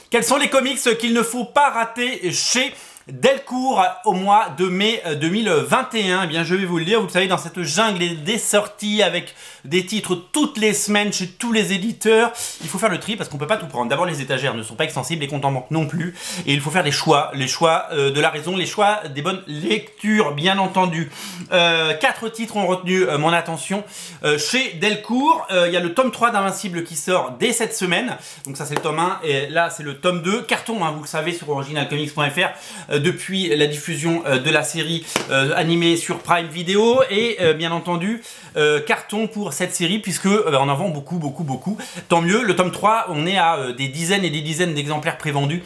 Quels sont les comics qu'il ne faut pas rater chez Delcourt au mois de mai 2021? Eh bien, je vais vous le dire, vous le savez, dans cette jungle des sorties avec des titres toutes les semaines chez tous les éditeurs, il faut faire le tri parce qu'on peut pas tout prendre. D'abord, les étagères ne sont pas extensibles, les comptes en banque non plus, et il faut faire les choix de la raison, les choix des bonnes lectures, bien entendu. 4 titres ont retenu mon attention chez Delcourt. Il y a le tome 3 d'Invincible qui sort dès cette semaine, donc ça c'est le tome 1, et là c'est le tome 2. Carton, hein, vous le savez, sur originalcomics.fr. Depuis la diffusion de la série animée sur Prime Video, et bien entendu carton pour cette série puisque on en vend beaucoup. Tant mieux. Le tome 3, on est à des dizaines et des dizaines d'exemplaires prévendus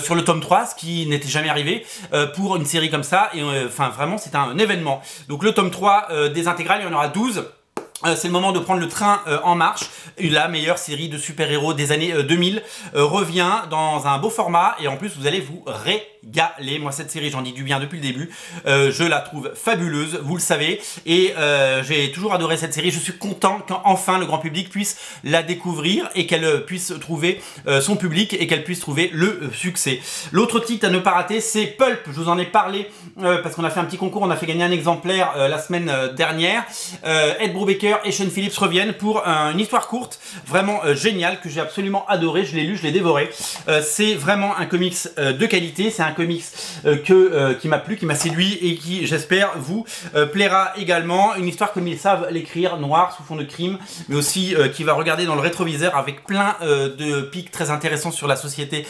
sur le tome 3, ce qui n'était jamais arrivé pour une série comme ça, et enfin vraiment c'est un événement. Donc le tome 3 des intégrales, il y en aura 12. C'est le moment de prendre le train en marche. La meilleure série de super-héros des années 2000 revient dans un beau format, et en plus vous allez vous régaler. Moi cette série, j'en dis du bien depuis le début, je la trouve fabuleuse, vous le savez, et j'ai toujours adoré cette série. Je suis content qu'enfin le grand public puisse la découvrir et qu'elle puisse trouver son public et qu'elle puisse trouver le succès. L'autre titre à ne pas rater, c'est Pulp. Je vous en ai parlé parce qu'on a fait un petit concours, on a fait gagner un exemplaire la semaine dernière. Ed Brubaker et Sean Phillips reviennent pour une histoire courte, vraiment géniale, que j'ai absolument adoré. Je l'ai lu, je l'ai dévoré. C'est vraiment un comics de qualité, c'est un comics qui m'a plu, qui m'a séduit et qui, j'espère, vous plaira également. Une histoire comme ils savent l'écrire, noire, sous fond de crime, mais aussi qui va regarder dans le rétroviseur avec plein de pics très intéressants sur la société,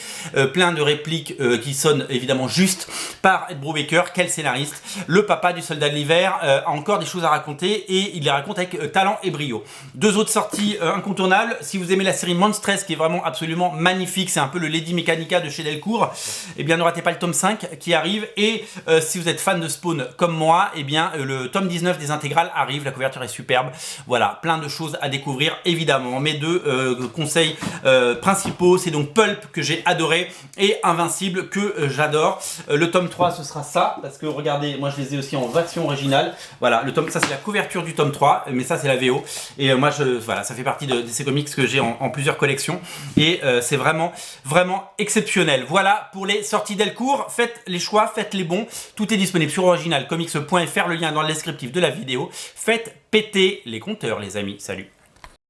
plein de répliques qui sonnent évidemment justes par Ed Brubaker. Quel scénariste! Le papa du soldat de l'hiver a encore des choses à raconter, et il les raconte avec talent et brio. 2 autres sorties incontournables. Si vous aimez la série Monstress, qui est vraiment absolument magnifique, c'est un peu le Lady Mechanica de chez Delcourt, eh bien ne ratez pas le tome 5 qui arrive. Et si vous êtes fan de Spawn comme moi, eh bien le tome 19 des intégrales arrive. La couverture est superbe. Voilà, plein de choses à découvrir évidemment. Mes 2 conseils principaux, c'est donc Pulp que j'ai adoré et Invincible que j'adore. Le tome 3, ce sera ça, parce que regardez, moi je les ai aussi en version originale. Voilà, le tome, ça c'est la couverture du tome 3, mais ça c'est la VO, et moi voilà, ça fait partie de ces comics que j'ai en plusieurs collections, et c'est vraiment exceptionnel. Voilà pour les sorties Delcourt. Faites les choix, faites les bons, tout est disponible sur originalcomics.fr, le lien est dans le descriptif de la vidéo. Faites péter les compteurs les amis, salut.